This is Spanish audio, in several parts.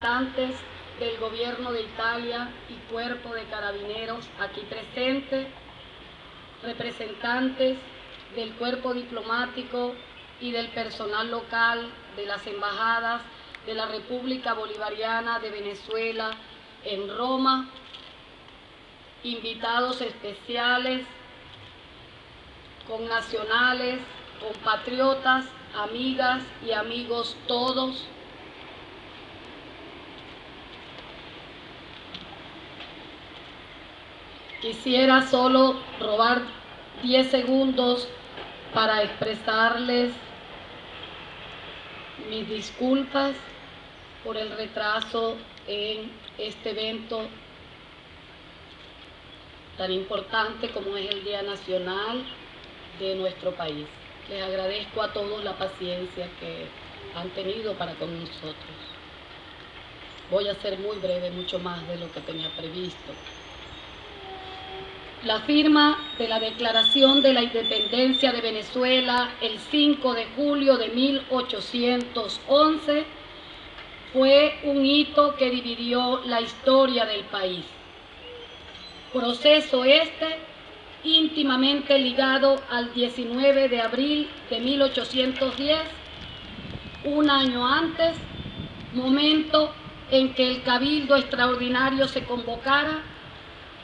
representantes del Gobierno de Italia y Cuerpo de Carabineros aquí presentes, representantes del cuerpo diplomático y del personal local de las embajadas de la República Bolivariana de Venezuela en Roma, invitados especiales, connacionales, compatriotas, amigas y amigos todos. Quisiera solo robar 10 segundos para expresarles mis disculpas por el retraso en este evento tan importante como es el Día Nacional de nuestro país. Les agradezco a todos la paciencia que han tenido para con nosotros. Voy a ser muy breve, mucho más de lo que tenía previsto. La firma de la Declaración de la Independencia de Venezuela el 5 de julio de 1811 fue un hito que dividió la historia del país. Proceso este íntimamente ligado al 19 de abril de 1810, un año antes, momento en que el Cabildo Extraordinario se convocara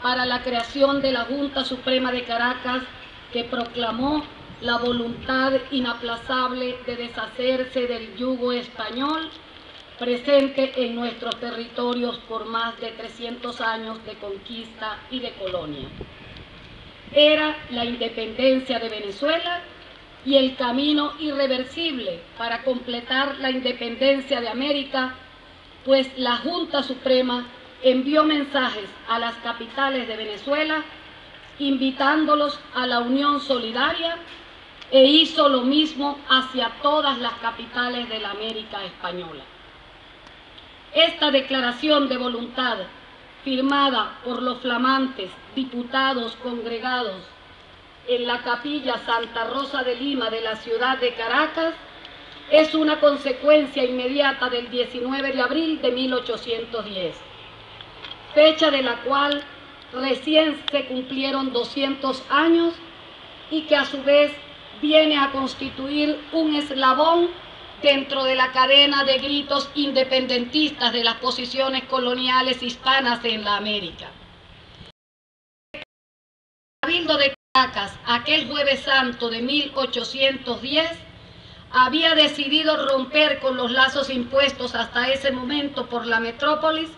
para la creación de la Junta Suprema de Caracas, que proclamó la voluntad inaplazable de deshacerse del yugo español presente en nuestros territorios por más de 300 años de conquista y de colonia. Era la independencia de Venezuela y el camino irreversible para completar la independencia de América, pues la Junta Suprema envió mensajes a las capitales de Venezuela invitándolos a la unión solidaria e hizo lo mismo hacia todas las capitales de la América española. Esta declaración de voluntad, firmada por los flamantes diputados congregados en la Capilla Santa Rosa de Lima de la ciudad de Caracas, es una consecuencia inmediata del 19 de abril de 1810, fecha de la cual recién se cumplieron 200 años y que a su vez viene a constituir un eslabón dentro de la cadena de gritos independentistas de las posiciones coloniales hispanas en la América. El Cabildo de Caracas, aquel Jueves Santo de 1810, había decidido romper con los lazos impuestos hasta ese momento por la metrópolis,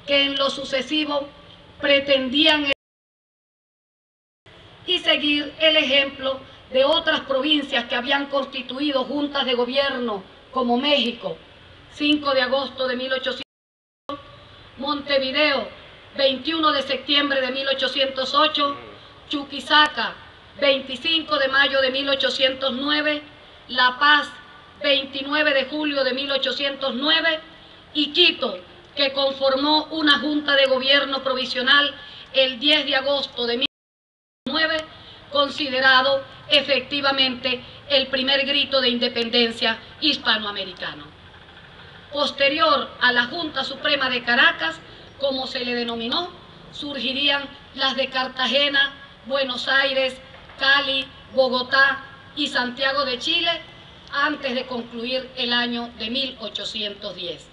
que en lo sucesivo pretendían y seguir el ejemplo de otras provincias que habían constituido juntas de gobierno, como México, 5 de agosto de 1800, Montevideo, 21 de septiembre de 1808, Chuquisaca, 25 de mayo de 1809, La Paz, 29 de julio de 1809, y Quito, que conformó una junta de gobierno provisional el 10 de agosto de 1809, considerado efectivamente el primer grito de independencia hispanoamericano. Posterior a la Junta Suprema de Caracas, como se le denominó, surgirían las de Cartagena, Buenos Aires, Cali, Bogotá y Santiago de Chile, antes de concluir el año de 1810.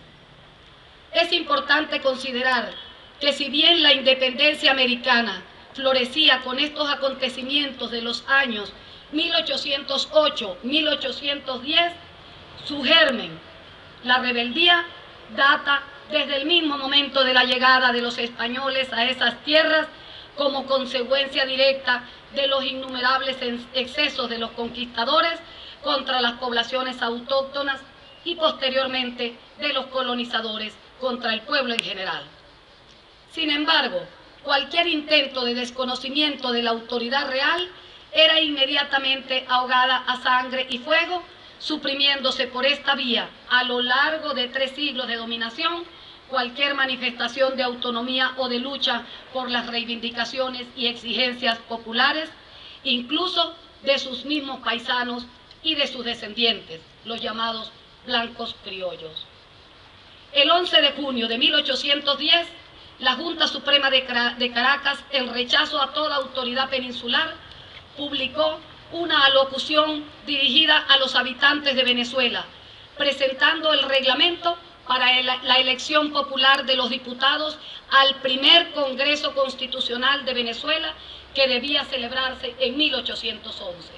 Es importante considerar que si bien la independencia americana florecía con estos acontecimientos de los años 1808-1810, su germen, la rebeldía, data desde el mismo momento de la llegada de los españoles a esas tierras como consecuencia directa de los innumerables excesos de los conquistadores contra las poblaciones autóctonas y posteriormente de los colonizadores contra el pueblo en general. Sin embargo, cualquier intento de desconocimiento de la autoridad real era inmediatamente ahogada a sangre y fuego, suprimiéndose por esta vía, a lo largo de 3 siglos de dominación, cualquier manifestación de autonomía o de lucha por las reivindicaciones y exigencias populares, incluso de sus mismos paisanos y de sus descendientes, los llamados blancos criollos. El 11 de junio de 1810, la Junta Suprema de Caracas, en rechazo a toda autoridad peninsular, publicó una alocución dirigida a los habitantes de Venezuela, presentando el reglamento para la elección popular de los diputados al primer Congreso Constitucional de Venezuela, que debía celebrarse en 1811.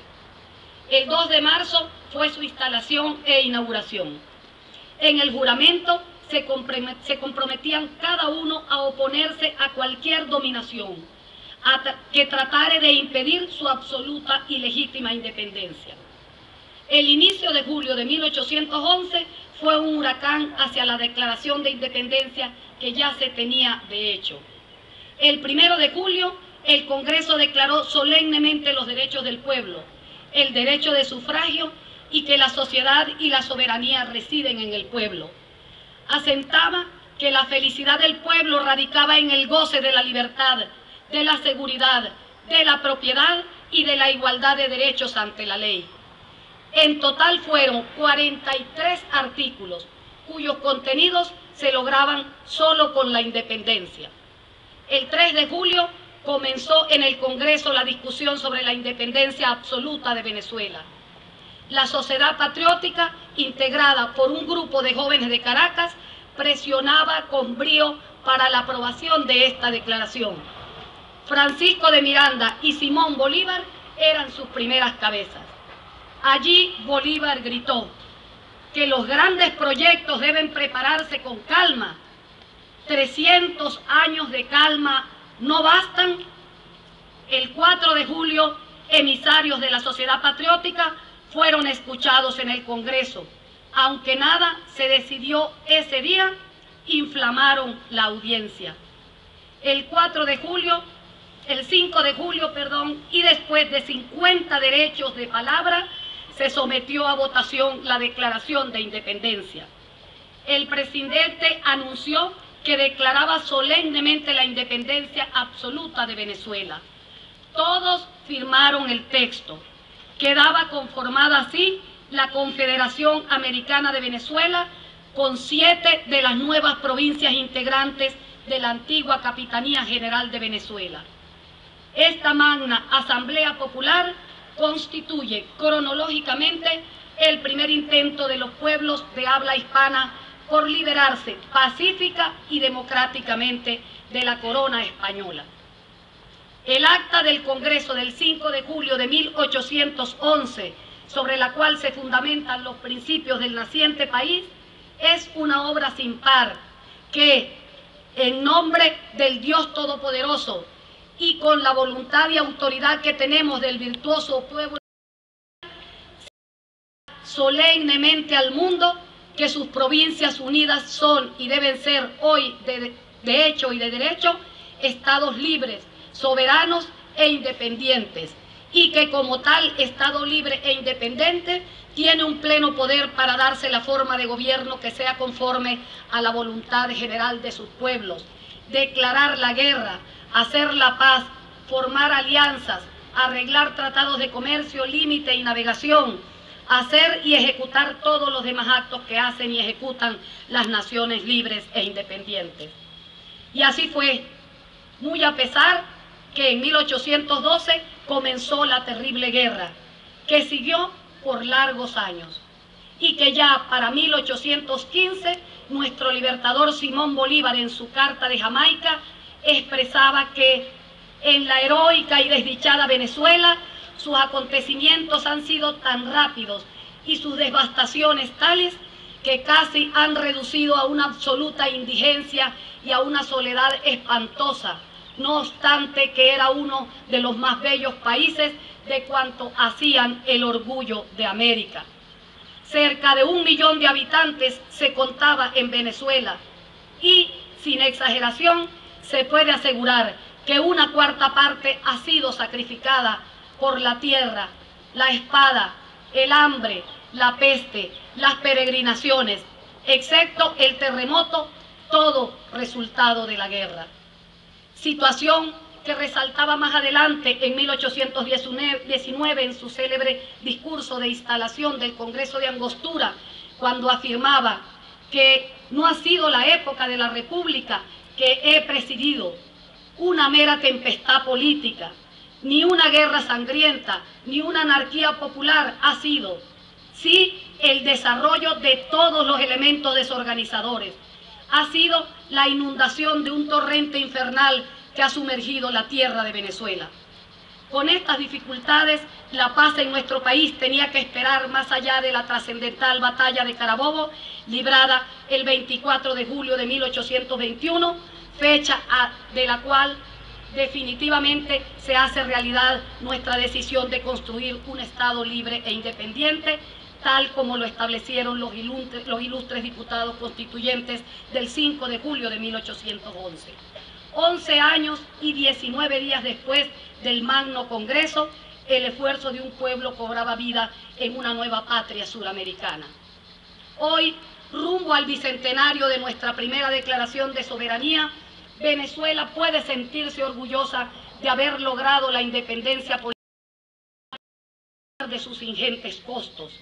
El 2 de marzo fue su instalación e inauguración. En el juramento se comprometían cada uno a oponerse a cualquier dominación que tratare de impedir su absoluta y legítima independencia. El inicio de julio de 1811 fue un huracán hacia la declaración de independencia que ya se tenía de hecho. El 1 de julio, el Congreso declaró solemnemente los derechos del pueblo, el derecho de sufragio y que la sociedad y la soberanía residen en el pueblo. Asentaba que la felicidad del pueblo radicaba en el goce de la libertad, de la seguridad, de la propiedad y de la igualdad de derechos ante la ley. En total fueron 43 artículos, cuyos contenidos se lograban solo con la independencia. El 3 de julio comenzó en el Congreso la discusión sobre la independencia absoluta de Venezuela. La sociedad patriótica, integrada por un grupo de jóvenes de Caracas, presionaba con brío para la aprobación de esta declaración. Francisco de Miranda y Simón Bolívar eran sus primeras cabezas. Allí Bolívar gritó que los grandes proyectos deben prepararse con calma. 300 años de calma no bastan. El 4 de julio, emisarios de la sociedad patriótica fueron escuchados en el Congreso. Aunque nada se decidió ese día, inflamaron la audiencia. El 5 de julio, y después de 50 derechos de palabra, se sometió a votación la declaración de independencia. El presidente anunció que declaraba solemnemente la independencia absoluta de Venezuela. Todos firmaron el texto. Quedaba conformada así la Confederación Americana de Venezuela, con 7 de las nuevas provincias integrantes de la antigua Capitanía General de Venezuela. Esta magna Asamblea Popular constituye cronológicamente el primer intento de los pueblos de habla hispana por liberarse pacífica y democráticamente de la corona española. El acta del Congreso del 5 de julio de 1811, sobre la cual se fundamentan los principios del naciente país, es una obra sin par que, en nombre del Dios Todopoderoso y con la voluntad y autoridad que tenemos del virtuoso pueblo, solemnemente al mundo que sus provincias unidas son y deben ser hoy de hecho y de derecho estados libres, soberanos e independientes, y que como tal Estado libre e independiente tiene un pleno poder para darse la forma de gobierno que sea conforme a la voluntad general de sus pueblos, declarar la guerra, hacer la paz, formar alianzas, arreglar tratados de comercio, límite y navegación, hacer y ejecutar todos los demás actos que hacen y ejecutan las naciones libres e independientes. Y así fue, muy a pesar que en 1812 comenzó la terrible guerra, que siguió por largos años, y que ya para 1815 nuestro libertador Simón Bolívar, en su Carta de Jamaica, expresaba que en la heroica y desdichada Venezuela sus acontecimientos han sido tan rápidos y sus devastaciones tales que casi han reducido a una absoluta indigencia y a una soledad espantosa, no obstante que era uno de los más bellos países de cuanto hacían el orgullo de América. Cerca de 1 millón de habitantes se contaba en Venezuela y, sin exageración, se puede asegurar que 1/4 parte ha sido sacrificada por la tierra, la espada, el hambre, la peste, las peregrinaciones, excepto el terremoto, todo resultado de la guerra. Situación que resaltaba más adelante en 1819 en su célebre discurso de instalación del Congreso de Angostura, cuando afirmaba que no ha sido la época de la República que he presidido una mera tempestad política, ni una guerra sangrienta, ni una anarquía popular ha sido, sí el desarrollo de todos los elementos desorganizadores. Ha sido la inundación de un torrente infernal que ha sumergido la tierra de Venezuela. Con estas dificultades, la paz en nuestro país tenía que esperar más allá de la trascendental batalla de Carabobo, librada el 24 de julio de 1821, fecha de la cual definitivamente se hace realidad nuestra decisión de construir un Estado libre e independiente, tal como lo establecieron los ilustres diputados constituyentes del 5 de julio de 1811. 11 años y 19 días después del Magno Congreso, el esfuerzo de un pueblo cobraba vida en una nueva patria suramericana. Hoy, rumbo al bicentenario de nuestra primera declaración de soberanía, Venezuela puede sentirse orgullosa de haber logrado la independencia política de sus ingentes costos.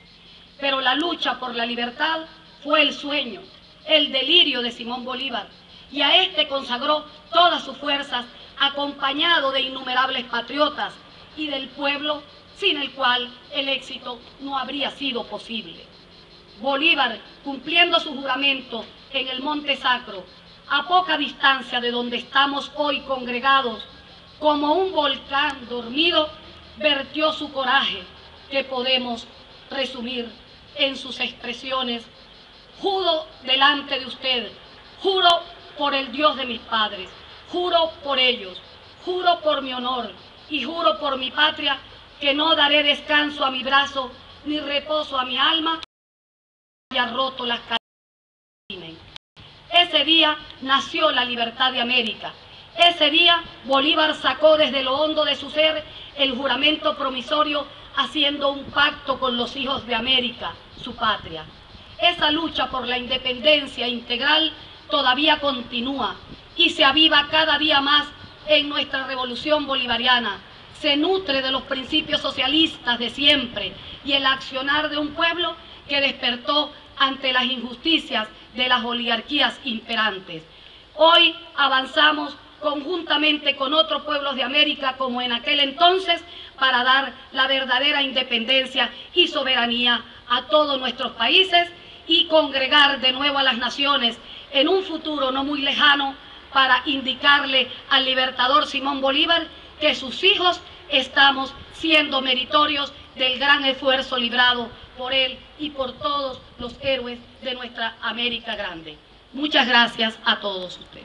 Pero la lucha por la libertad fue el sueño, el delirio de Simón Bolívar, y a este consagró todas sus fuerzas, acompañado de innumerables patriotas y del pueblo, sin el cual el éxito no habría sido posible. Bolívar, cumpliendo su juramento en el Monte Sacro, a poca distancia de donde estamos hoy congregados, como un volcán dormido, vertió su coraje, que podemos resumir en sus expresiones: juro delante de usted, juro por el Dios de mis padres, juro por ellos, juro por mi honor y juro por mi patria, que no daré descanso a mi brazo ni reposo a mi alma, haya roto las cadenas. Ese día nació la libertad de América. Ese día Bolívar sacó desde lo hondo de su ser el juramento promisorio, haciendo un pacto con los hijos de América, su patria. Esa lucha por la independencia integral todavía continúa y se aviva cada día más en nuestra revolución bolivariana. Se nutre de los principios socialistas de siempre y el accionar de un pueblo que despertó ante las injusticias de las oligarquías imperantes. Hoy avanzamos conjuntamente con otros pueblos de América, como en aquel entonces, para dar la verdadera independencia y soberanía a todos nuestros países y congregar de nuevo a las naciones en un futuro no muy lejano, para indicarle al libertador Simón Bolívar que sus hijos estamos siendo meritorios del gran esfuerzo librado por él y por todos los héroes de nuestra América Grande. Muchas gracias a todos ustedes.